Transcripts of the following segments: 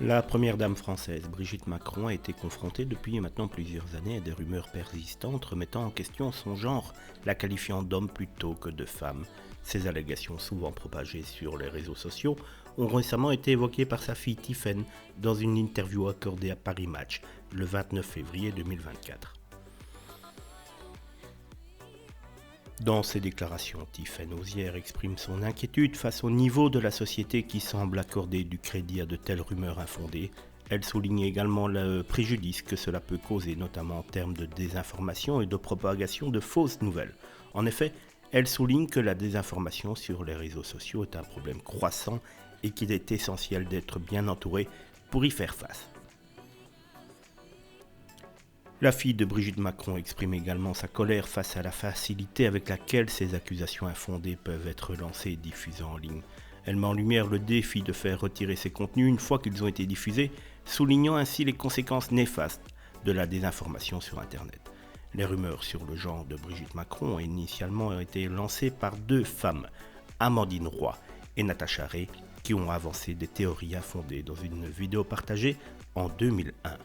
La première dame française, Brigitte Macron, a été confrontée depuis maintenant plusieurs années à des rumeurs persistantes remettant en question son genre, la qualifiant d'homme plutôt que de femme. Ces allégations, souvent propagées sur les réseaux sociaux, ont récemment été évoquées par sa fille Tiphaine dans une interview accordée à Paris Match le 29 février 2024. Dans ses déclarations, Tiphaine Ozière exprime son inquiétude face au niveau de la société qui semble accorder du crédit à de telles rumeurs infondées. Elle souligne également le préjudice que cela peut causer, notamment en termes de désinformation et de propagation de fausses nouvelles. En effet, elle souligne que la désinformation sur les réseaux sociaux est un problème croissant et qu'il est essentiel d'être bien entouré pour y faire face. La fille de Brigitte Macron exprime également sa colère face à la facilité avec laquelle ces accusations infondées peuvent être lancées et diffusées en ligne. Elle met en lumière le défi de faire retirer ces contenus une fois qu'ils ont été diffusés, soulignant ainsi les conséquences néfastes de la désinformation sur Internet. Les rumeurs sur le genre de Brigitte Macron ont initialement été lancées par deux femmes, Amandine Roy et Natacha Ray, qui ont avancé des théories infondées dans une vidéo partagée en 2001.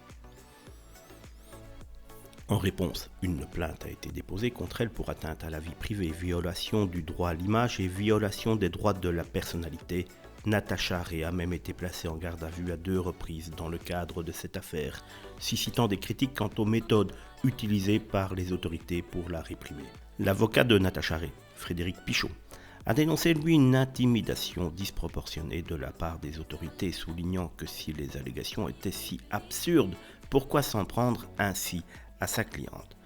En réponse, une plainte a été déposée contre elle pour atteinte à la vie privée, violation du droit à l'image et violation des droits de la personnalité. Natacha Ray a même été placée en garde à vue à 2 reprises dans le cadre de cette affaire, suscitant des critiques quant aux méthodes utilisées par les autorités pour la réprimer. L'avocat de Natacha Ray, Frédéric Pichot, a dénoncé lui une intimidation disproportionnée de la part des autorités, soulignant que si les allégations étaient si absurdes, pourquoi s'en prendre ainsi à sa cliente?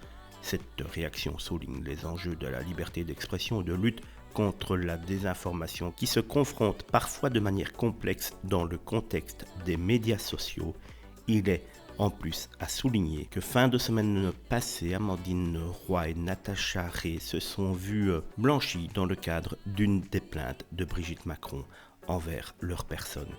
Cette réaction souligne les enjeux de la liberté d'expression et de lutte contre la désinformation qui se confrontent parfois de manière complexe dans le contexte des médias sociaux. Il est en plus à souligner que fin de semaine passée, Amandine Roy et Natacha Ray se sont vues blanchies dans le cadre d'une des plaintes de Brigitte Macron envers leur personne.